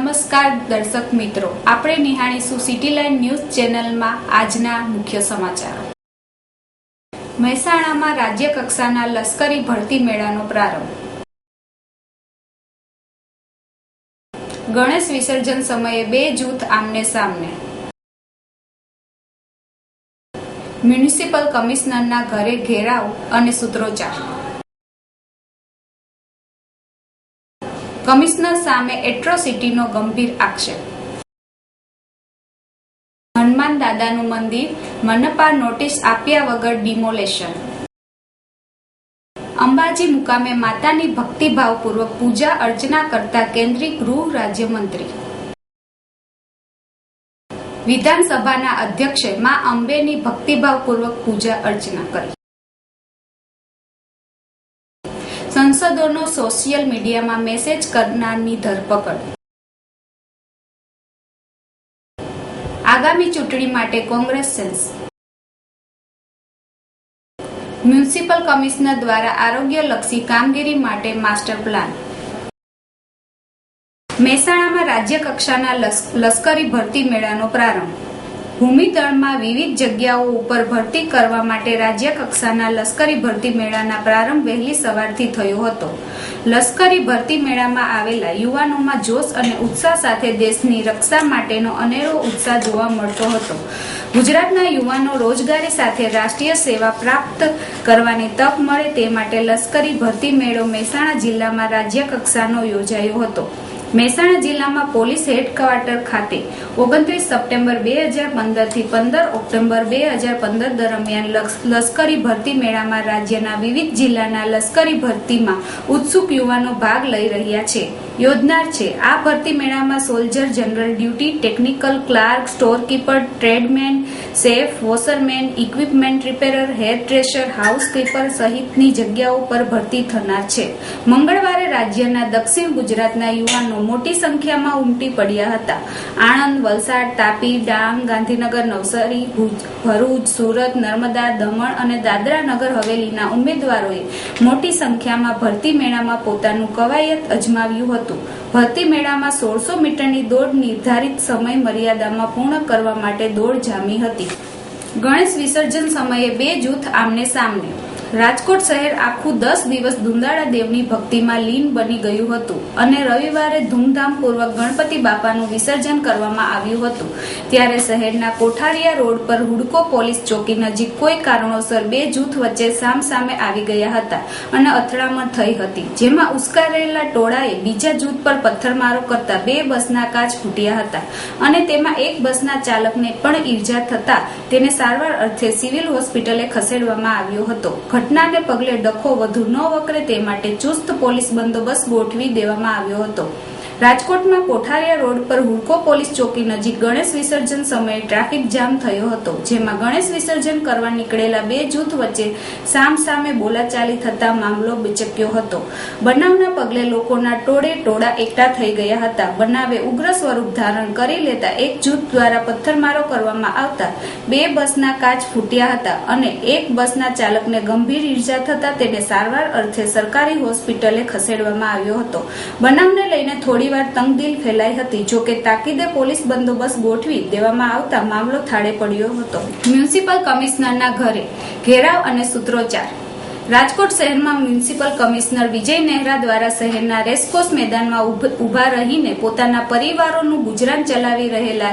નમસ્કાર દર્શક મિત્રો, આપણે નિહાળીશું સિટી લાઇન ન્યૂઝ ચેનલમાં આજના મુખ્ય સમાચારો। મહેસાણામાં રાજ્ય કક્ષાના લશ્કરી ભરતી મેળાનો પ્રારંભ। ગણેશ વિસર્જન સમયે બે જૂથ આમને સામને। મ્યુનિસિપલ કમિશનરના ઘરે ઘેરાવ અને સૂત્રોચ્ચાર। કમિશનર સામે એટ્રોસિટીનો ગંભીર આક્ષેપ। હનુમાન દાદાનું મંદિર મનપા નોટિસ આપ્યા વગર ડિમોલેશન। અંબાજી મુકામે માતાની ભક્તિભાવપૂર્વક પૂજા અર્ચના કરતા કેન્દ્રીય ગૃહ રાજ્યમંત્રી। વિધાનસભાના અધ્યક્ષે મા અંબેની ભક્તિભાવપૂર્વક પૂજા અર્ચના કરી। સંસદોનો સોશિયલ મીડિયામાં મેસેજ કરનારની ધરપકડ। આગામી ચૂંટણી માટે કોંગ્રેસ સેન્સ। મ્યુનિસિપલ કમિશનર દ્વારા આરોગ્યલક્ષી કામગીરી માટે માસ્ટર પ્લાન। મહેસાણામાં રાજ્ય કક્ષાના લશ્કરી ભરતી મેળાનો પ્રારંભ। ભૂમિદળમાં વિવિધ જગ્યાઓ ઉપર ભરતી કરવા માટે રાજ્ય કક્ષાના લશ્કરી ભરતી મેળાના પ્રારંભ વહેલી સવારથી થયો હતો। લશ્કરી ભરતી મેળામાં આવેલા યુવાનોમાં જોશ અને ઉત્સાહ સાથે દેશની રક્ષા માટેનો અનેરો ઉત્સાહ જોવા મળતો હતો। ગુજરાતના યુવાનો રોજગારી સાથે રાષ્ટ્રીય સેવા પ્રાપ્ત કરવાની તક મળે તે માટે લશ્કરી ભરતી મેળો મહેસાણા જિલ્લામાં રાજ્ય કક્ષાનો યોજાયો હતો। મહેસાણા જિલ્લામાં પોલીસ હેડક્વાર્ટર ખાતે 29 સપ્ટેમ્બર 2015 થી 15 ઓક્ટોબર 2015 દરમિયાન લશ્કરી ભરતી મેળામાં રાજ્યના વિવિધ જિલ્લાના લશ્કરી ભરતીમાં ઉત્સુક યુવાનો ભાગ લઈ રહ્યા છે યોજનાર છે। આ ભરતી મેળામાં soldier general duty, technical clerk, storekeeper, tradesman, chef, washerman, equipment repairer, hair dresser, housekeeper સહિતની જગ્યાઓ પર ભરતી થનાર છે। મંગળવારે રાજ્યના દક્ષિણ ગુજરાતના યુવાનો મોટી સંખ્યામાં ઉમટી પડ્યા હતા। આણંદ, વલસાડ, તાપી, ડાંગ, ગાંધીનગર, નવસારી, ભરૂચ, સુરત, નર્મદા, દમણ અને દાદરા નગર હવેલીના ઉમેદવારોએ મોટી સંખ્યામાં ભરતી મેળામાં પોતાનું કવાયત અજમાવ્યું હતું। ભરતી મેળામાં 1600 મીટરની દોડ નિર્ધારિત સમય મર્યાદામાં પૂર્ણ કરવા માટે દોડ જામી હતી। ગણેશ વિસર્જન સમયે બે જૂથ આમને સામને। રાજકોટ શહેર આખું 10 દિવસ દુંદાળા દેવની ભક્તિમાં લીન બની ગયું હતું અને રવિવારે ધૂમધામપૂર્વક ગણપતિ બાપાનું વિસર્જન કરવામાં આવ્યું હતું। ત્યારે શહેરના કોઠારિયા રોડ પર હુડકો પોલીસ ચોકી નજીક કોઈ કારણોસર બે જૂથ વચ્ચે સામસામે આવી ગયા હતા અને અથડામણ થઈ હતી, જેમાં ઉશ્કેરાયેલા ટોળાએ બીજા જૂથ પર પથ્થરમારો કરતા બે બસના કાચ ફૂટ્યા હતા અને તેમાં એક બસના ચાલકને પણ ઈજા થતા તેને સારવાર અર્થે સિવિલ હોસ્પિટલે ખસેડવામાં આવ્યો હતો। ઘટનાને પગલે ડખો વધુ ન વકરે તે માટે ચુસ્ત પોલીસ બંદોબસ્ત ગોઠવી દેવામાં આવ્યો હતો। રાજકોટમાં કોઠારિયા રોડ પર હુડકો પોલીસ ચોકી નજીક ગણેશ વિસર્જન સમયે ટ્રાફિક જામ થયો હતો, જેમાં ગણેશ વિસર્જન કરવા નીકળેલા બે જૂથ વચ્ચે સામસામે બોલાચાલી થતા મામલો બિચક્યો હતો। બનાવના પગલે લોકોના ટોળા એકઠા થઈ ગયા હતા। બનાવે ઉગ્ર સ્વરૂપ ધારણ કરી લેતા એક જૂથ દ્વારા પથ્થરમારો કરવામાં આવતા બે બસના કાચ ફૂટ્યા હતા અને એક બસના ચાલકને ગંભીર ઈજા થતા તેને સારવાર અર્થે સરકારી હોસ્પિટલે ખસેડવામાં આવ્યો હતો। બનાવને લઈને થોડી તંગદિલ ફેલાઈ હતી, જો કે તાકીદે પોલીસ બંદોબસ્ત ગોઠવી દેવામાં આવતા મામલો થાળે પડ્યો હતો। મ્યુનિસિપલ કમિશનરના ઘરે ઘેરાવ અને સૂત્રોચ્ચાર। રાજકોટ શહેરમાં મ્યુનિસિપલ કમિશનર વિજય નેહરા દ્વારા શહેરના રેસકોર્સ મેદાનમાં ઉભા રહીને પોતાના પરિવારોનું ગુજરાન ચલાવી રહેલા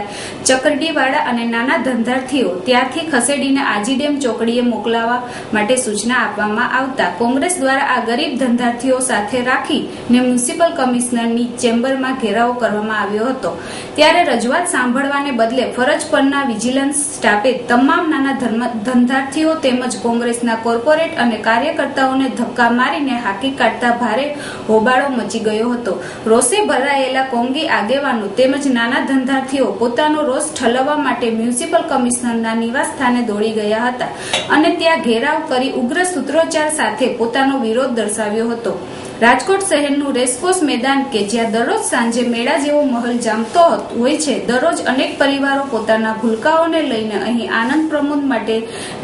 ચકરડીવાળા અને નાના ધંધાર્થીઓ ત્યાંથી ખસેડીને આજીડેમ ચોકડીએ મોકલવા માટે સૂચના આપવામાં આવતા કોંગ્રેસ દ્વારા આ ગરીબ ધંધાર્થીઓ સાથે રાખીને મ્યુનિસિપલ કમિશનરની ચેમ્બરમાં ઘેરાવો કરવામાં આવ્યો હતો। ત્યારે રજૂઆત સાંભળવાને બદલે ફરજ પરના વિજિલન્સ સ્ટાફે તમામ નાના ધંધાર્થીઓ તેમજ કોંગ્રેસના કોર્પોરેટ અને કાર્યકર્તાઓને ધક્કા મારીને હાંકી કાઢતા ભારે હોબાળો મચી ગયો હતો। રોષે ભરાયેલા કોંગી આગેવાનો તેમજ નાના ધંધાર્થીઓ પોતાનો રોષ ઠલવવા માટે મ્યુનિસિપલ કમિશનરના નિવાસ સ્થાને દોડી ગયા હતા અને ત્યાં ઘેરાવ કરી ઉગ્ર સૂત્રોચ્ચાર સાથે પોતાનો વિરોધ દર્શાવ્યો હતો। રાજકોટ શહેરનું રેસકોર્સ મેદાન કે જ્યાં દરરોજ સાંજે મેળા જેવો માહોલ જામતો હોય છે, દરરોજ અનેક પરિવારો પોતાના ભૂલકાઓને લઈને અહીં આનંદ પ્રમોદ માટે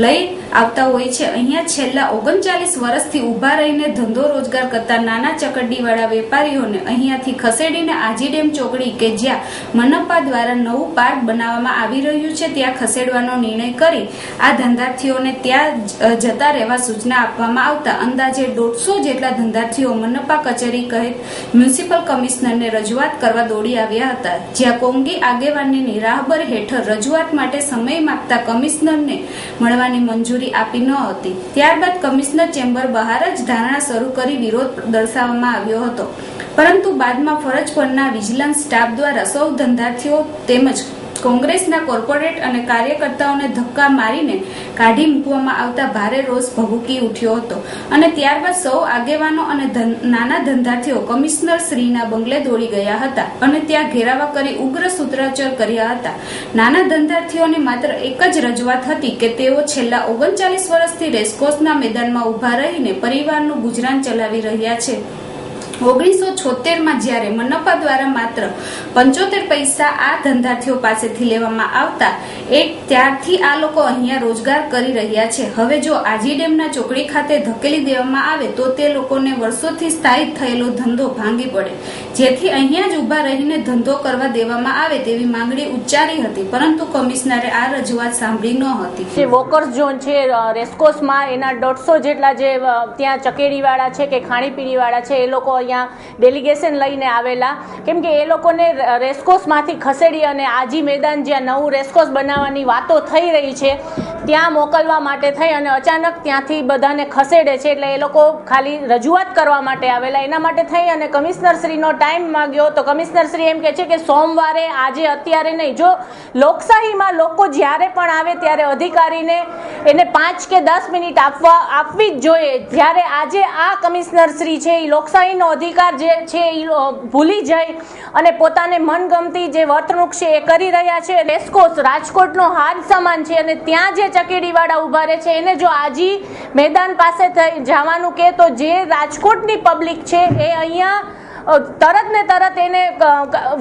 લઈ આવતા હોય છે. અહીંયા છેલ્લા 39 વર્ષથી ઉભા રહીને ધંધો રોજગાર કરતા નાના ચકરડીવાળા વેપારીઓને અહીંયાથી ખસેડીને આજી ડેમ ચોકડી કે જ્યાં મનપા દ્વારા નવું પાર્ક બનાવવામાં આવી રહ્યું છે ત્યાં ખસેડવાનો નિર્ણય કરી આ ધંધાર્થીઓને ત્યાં જતા રહેવા સૂચના આપવામાં આવતા અંદાજે 150 જેટલા ધંધાર્થીઓ મનપા કચેરી કહેત મ્યુનિસિપલ કમિશનરને રજૂઆત કરવા દોડી આવ્યા હતા, જ્યાં કોંગી આગેવાનની રાહબર હેઠળ રજૂઆત માટે સમય માંગતા કમિશનરને મળવાની મંજૂરી આપી ન હતી. ત્યારબાદ કમિશનર ચેમ્બર બહાર જ ધારણા શરૂ કરી વિરોધ દર્શાવવામાં આવ્યો હતો, પરંતુ બાદમાં ફરજ પરના વિજિલન્સ સ્ટાફ દ્વારા સૌ ધંધાર્થીઓ તેમજ કોંગ્રેસના કોર્પોરેટ અને કાર્યકર્તાઓને ધક્કા મારીને કાઢી મૂકવામાં આવતા ભારે રોષ ભભૂકી ઉઠ્યો હતો અને ત્યારબાદ સૌ આગેવાનો અને નાના ધંધાર્થીઓ કમિશનર શ્રીના બંગલે દોડી ગયા હતા અને ત્યાં ઘેરાવા કરી ઉગ્ર સૂત્રોચ્ચાર કર્યા હતા. નાના ધંધાર્થીઓની માત્ર એક જ રજૂઆત હતી કે તેઓ છેલ્લા 39 વર્ષથી રેસકોર્સના મેદાનમાં ઉભા રહીને પરિવારનું ગુજરાન ચલાવી રહ્યા છે. 1976માં જ્યારે મનપા દ્વારા માત્ર 75 પૈસા આ ધંધાર્થીઓ પાસેથી લેવામાં આવતા ત્યારથી આ લોકો અહીંયા રોજગાર કરી રહ્યા છે. હવે જો આજી ડેમના ચોકડી ખાતે ધકેલી દેવામાં આવે તો તે લોકોને વર્ષોથી સ્થાયી થયેલો ધંધો ભાંગી પડે, જેથી અહીંયા જ ઉભા રહીને ધંધો કરવા દેવામાં આવે તેવી માંગણી ઉચ્ચારી હતી, પરંતુ કમિશનરે આ રજૂઆત સાંભળી ન હતી. જે વોકર્સ ઝોન છે રેસકોર્સમાં એના 150 જેટલા જે ત્યાં ચકેડીવાળા છે કે ખાણીપીણીવાળા છે એ લોકો ડેલિગેશન લઈને આવેલા, કેમ કે એ લોકોને રેસકોર્સમાંથી ખસેડી અને આજી મેદાન જ્યાં નવું રેસકોર્સ બનાવવાની વાતો થઈ રહી છે ત્યાં મોકલવા માટે થઈ અને અચાનક ત્યાંથી બધાને ખસેડે છે. એટલે એ લોકો ખાલી રજૂઆત કરવા માટે આવેલા, એના માટે થઈ અને કમિશનરશ્રીનો ટાઈમ માંગ્યો તો કમિશનરશ્રી એમ કહે છે કે સોમવારે, આજે, અત્યારે નહીં. જો લોકશાહીમાં લોકો જ્યારે પણ આવે ત્યારે અધિકારીને એને 5 કે 10 મિનિટ આપવી જ જોઈએ. જ્યારે આજે આ કમિશનરશ્રી છે એ લોકશાહીનો અધિકાર જે છે એ ભૂલી જાય અને પોતાને મનગમતી જે વર્તણૂક છે એ કરી રહ્યા છે. રેસકોર્સ રાજકોટનો હાથ સમાન છે અને ત્યાં જે ચકેડીવાળા ઉભા રહે છે એને જો આજી મેદાન પાસે જવાનું કે તો જે રાજકોટની પબ્લિક છે એ અહીંયા તરત ને તરત એને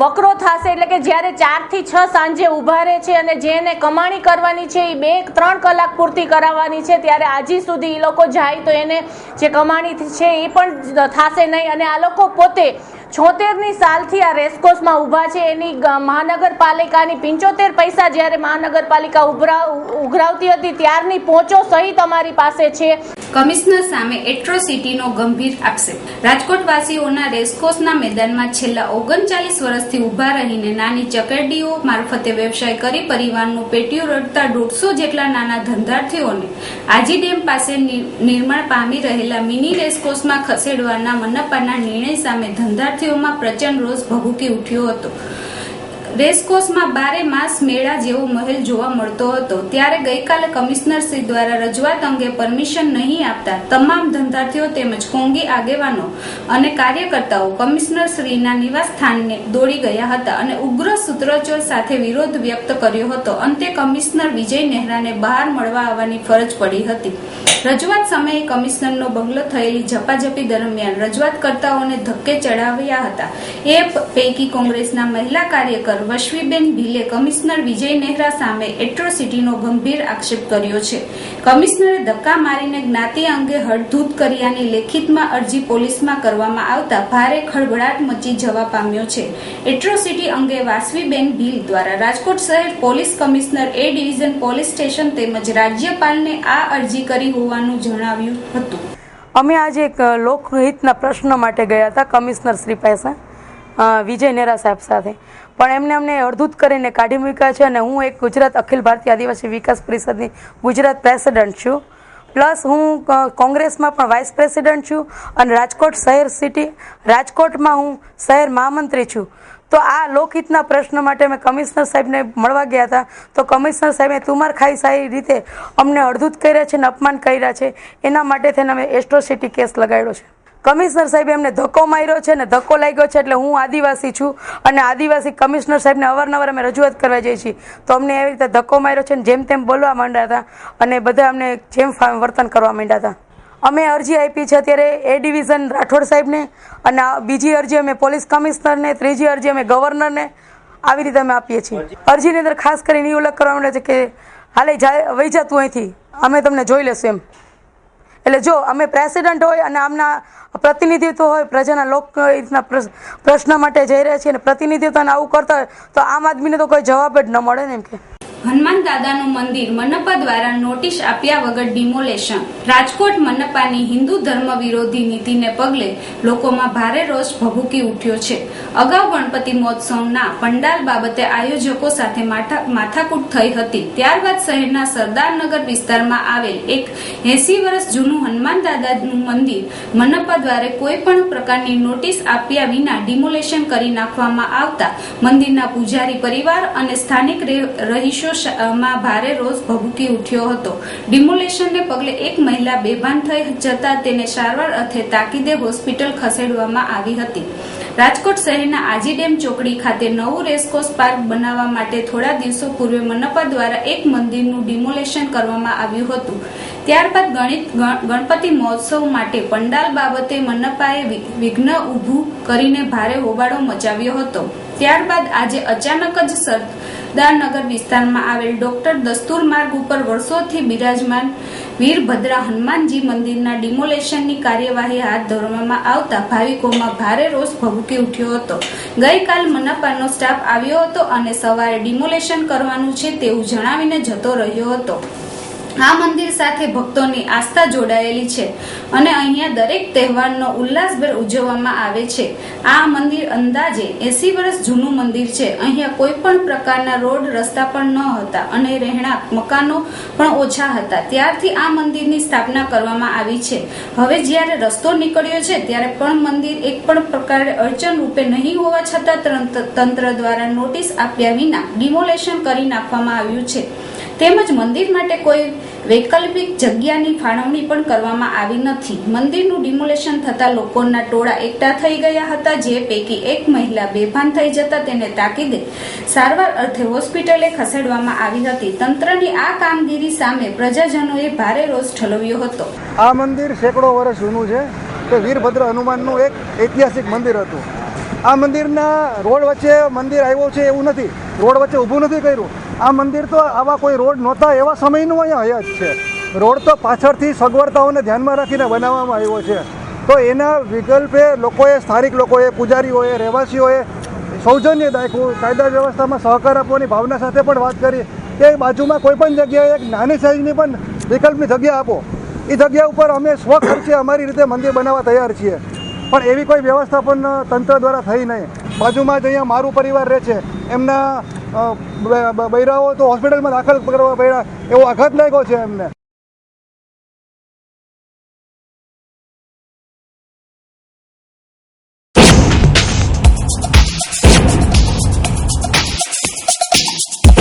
વકરો થશે. એટલે કે જ્યારે 4 થી 6 સાંજે ઉભા રહે છે અને જેને કમાણી કરવાની છે એ 2-3 કલાક પૂરતી કરાવવાની છે, ત્યારે આજી સુધી એ લોકો જાય તો એને જે કમાણી છે એ પણ થશે નહીં. અને આ લોકો પોતે 76ની સાલથી આ રેસકોર્સમાં ઊભા છે. એની મહાનગરપાલિકાની 75 પૈસા જ્યારે મહાનગરપાલિકા ઉઘરાવતી હતી ત્યારની પહોંચો સહિત અમારી પાસે છે. કમિશનર સામે એટ્રોસિટીનો ગંભીર આક્ષેપ. રાજકોટવાસીઓના રેસકોર્સના મેદાનમાં છેલ્લા 39 વર્ષથી ઉભા રહીને નાની ચકરડીઓ મારફતે વ્યવસાય કરી પરિવારનું પેટીયું રડતા 150 જેટલા નાના ધંધાર્થીઓને આજી ડેમ પાસે નિર્માણ પામી રહેલા મિની રેસકોર્સમાં ખસેડવાના મનપાના નિર્ણય સામે ધંધાર્થીઓમાં પ્રચંડ રોષ ભભૂકી ઉઠ્યો હતો. રેસકોર્સમાં 12 માસ મેળા જેવો માહોલ જોવા મળતો હતો, ત્યારે ગઈકાલે કમિશનરશ્રી દ્વારા રજૂઆત અંગે પરમિશન નહીં આપતા તમામ ધંધાર્થીઓ તેમજ કોંગી આગેવાનો અને કાર્યકર્તાઓ કમિશનરશ્રીના નિવાસ સ્થાનને દોડી ગયા હતા અને ઉગ્ર સૂત્રોચ્ચાર સાથે વિરોધ વ્યક્ત કર્યો હતો. અંતે કમિશનર વિજય નેહરાને બહાર મળવા આવવાની ફરજ પડી હતી. રજૂઆત સમયે કમિશનરનો બંગલો થયેલી ઝપાઝપી દરમિયાન રજૂઆતકર્તાઓને ધક્કે ચડાવ્યા હતા. એ પૈકી કોંગ્રેસના મહિલા કાર્યકર વશવીબેન ભીલે કમિશનર વિજય નેહરા સામે એટ્રોસિટીનો ગંભીર આક્ષેપ કર્યો છે. કમિશનરે ધક્કા મારીને જ્ઞાતિ અંગે હડધૂત કર્યાની લેખિતમાં અરજી પોલીસમાં કરવામાં આવતા ભારે ખળભળાટ મચી જવા પામ્યો છે. એટ્રોસિટી અંગે વાસવીબેન ભીલ દ્વારા રાજકોટ શહેર પોલીસ કમિશનર એ ડિવિઝન પોલીસ સ્ટેશન તેમજ રાજ્યપાલને આ અરજી કરી હોવાનું જણાવ્યું હતું. અમે આજે એક લોકહિતના પ્રશ્ન માટે ગયા હતા કમિશનર શ્રી પાસે વિજય નેહરા સાહેબ સાથે, પણ અમને અડધૂત કરીને કાઢી મૂક્યા છે. અને હું એક ગુજરાત અખિલ ભારતીય આદિવાસી વિકાસ પરિષદની ગુજરાત પ્રેસિડેન્ટ છું, પ્લસ હું કોંગ્રેસમાં પણ વાઇસ પ્રેસિડેન્ટ છું અને રાજકોટ શહેર રાજકોટમાં હું શહેર મહામંત્રી છું. તો આ લોકહિતના પ્રશ્ન માટે અમે કમિશનર સાહેબને મળવા ગયા હતા, તો કમિશનર સાહેબે તુમાર ખાઈ સારી રીતે અમને અડધૂત કર્યા છે અને અપમાન કર્યા છે. એના માટે થઈને અમે એટ્રોસિટી કેસ લગાડ્યો છે. કમિશનર સાહેબે અમને ધક્કો માર્યો છે ને ધક્કો લાગ્યો છે. એટલે હું આદિવાસી છું અને આદિવાસી કમિશનર સાહેબને અવારનવાર અમે રજૂઆત કરવા જઈએ છીએ, તો અમને એવી રીતે ધક્કો માર્યો છે ને જેમ તેમ બોલવા માંડ્યા હતા અને બધા અમને જેમ વર્તન કરવા માંડ્યા હતા. અમે અરજી આપી છે અત્યારે એ ડિવિઝન રાઠોડ સાહેબને, અને બીજી અરજી અમે પોલીસ કમિશનરને, ત્રીજી અરજી અમે ગવર્નરને, આવી રીતે અમે આપીએ છીએ. અરજીની અંદર ખાસ કરીને એ ઉલ્લેખ કરવા માંડે છે કે હાલે વહી જતું અહીંથી, અમે તમને જોઈ લેશું એમ. એટલે જો અમે પ્રેસિડેન્ટ હોય અને આમના પ્રતિનિધિત્વ હોય, પ્રજાના લોકહિતના પ્રશ્ન માટે જઈ રહ્યા છીએ અને પ્રતિનિધિત્વ આવું કરતા હોય તો આમ આદમીને તો કોઈ જવાબ જ ન મળે ને એમ કે. હનુમાન દાદાનું મંદિર મનપા દ્વારા નોટિસ આપ્યા વગર ડિમોલેશન. રાજકોટ મનપાની હિન્દુ ધર્મ વિરોધી નીતિને પગલે લોકોમાં ભારે રોષ ભભૂકી ઉઠ્યો છે. અગાઉ ગણપતિ મહોત્સવના પંડાલ બાબતે આયોજકો સાથે માથાકૂટ થઈ હતી. ત્યારબાદ શહેરના સરદારનગર વિસ્તારમાં આવેલ એક 80 વર્ષ જૂનું હનુમાન દાદાનું મંદિર મનપા દ્વારા કોઈ પણ પ્રકારની નોટિસ આપ્યા વિના ડિમોલેશન કરી નાખવામાં આવતા મંદિરના પૂજારી પરિવાર અને સ્થાનિક રહીશો માં ભારે રોષ ભભૂકી ઉઠ્યો હતો. ડિમોલેશનને પગલે એક મહિલા બેભાન થઈ જતા તેને સારવાર અર્થે તાકીદે હોસ્પિટલ ખસેડવામાં આવી હતી. રાજકોટ શહેરના આજી ડેમ ચોકડી ખાતે નવું રેસકોર્સ પાર્ક બનાવવા માટે થોડા દિવસો પૂર્વે મનપા દ્વારા એક મંદિરનું ડિમોલેશન કરવામાં આવ્યું હતું. ત્યારબાદ ગણપતિ મહોત્સવ માટે પંડાલ બાબતે મનપાએ વિઘ્ન ઊભું કરીને ભારે હોબાળો મચાવ્યો હતો. ત્યારબાદ આજે અચાનક જ સરદારનગર વિસ્તારમાં આવેલ ડોક્ટર દસ્તુર માર્ગ ઉપર વર્ષોથી બિરાજમાન વીરભદ્રા હનુમાનજી મંદિરના ડિમોલેશનની કાર્યવાહી હાથ ધરવામાં આવતા ભાવિકોમાં ભારે રોષ ભભૂકી ઉઠ્યો હતો. ગઈકાલ મનપાનો સ્ટાફ આવ્યો હતો અને સવારે ડિમોલેશન કરવાનું છે તેવું જણાવીને જતો રહ્યો હતો. આ મંદિર સાથે ભક્તોની આસ્થા જોડાયેલી છે અને અહીંયા દરેક તહેવારનો ઉલ્લાસભેર ઉજવવામાં આવે છે. આ મંદિર અંદાજે 80 વર્ષ જૂનું મંદિર છે. અહીંયા કોઈ પણ પ્રકારના રોડ રસ્તા પણ ન હતા અને રહેણાંક મકાનો પણ ઓછા હતા. ત્યારથી આ મંદિરની સ્થાપના કરવામાં આવી છે. હવે જ્યારે રસ્તો નીકળ્યો છે ત્યારે પણ મંદિર એક પણ પ્રકારે અડચણ રૂપે નહીં હોવા છતાં તંત્ર દ્વારા નોટિસ આપ્યા વિના ડિમોલેશન કરી નાખવામાં આવ્યું છે. તેમજ મંદિર માટે કોઈ વૈકલ્પિક જગ્યાની ફાળવણી પણ કરવામાં આવી નથી. મંદિરનું ડિમોલેશન થતા લોકોના ટોળા એકઠા થઈ ગયા હતા, જે પૈકી એક મહિલા બેભાન થઈ જતા તેને તાકીદે સારવાર અર્થે હોસ્પિટલે ખસેડવામાં આવી હતી. તંત્રની આ કામગીરી સામે પ્રજાજનોએ ભારે રોષ ઠલવ્યો હતો. આ મંદિર સેંકડો વર્ષ જૂનું છે. તે વીરભદ્ર હનુમાનનું એક ઐતિહાસિક મંદિર હતું. આ મંદિરના રોડ વચ્ચે મંદિર આવ્યો છે એવું નથી, રોડ વચ્ચે ઊભું નથી કર્યું. આ મંદિર તો આવા કોઈ રોડ નહોતા એવા સમયનું અહીંયા હયાત છે. રોડ તો પાછળથી સગવડતાઓને ધ્યાનમાં રાખીને બનાવવામાં આવ્યો છે. તો એના વિકલ્પે લોકોએ, સ્થાનિક લોકોએ, પૂજારીઓએ, રહેવાસીઓએ સૌજન્ય દાખવું, કાયદા વ્યવસ્થામાં સહકાર આપવાની ભાવના સાથે પણ વાત કરી કે બાજુમાં કોઈ પણ જગ્યાએ એક નાની સાઈઝની પણ વિકલ્પની જગ્યા આપો. એ જગ્યા ઉપર અમે સ્વખર્ચે અમારી રીતે મંદિર બનાવવા તૈયાર છીએ. પણ એવી કોઈ વ્યવસ્થા પણ તંત્ર દ્વારા થઈ નહીં. બાજુમાં જ અહીંયા મારું પરિવાર રહે છે, એમના બૈરાઓ તો હોસ્પિટલમાં દાખલ કરવા પડ્યા, એવો આઘાત લાગ્યો છે એમને.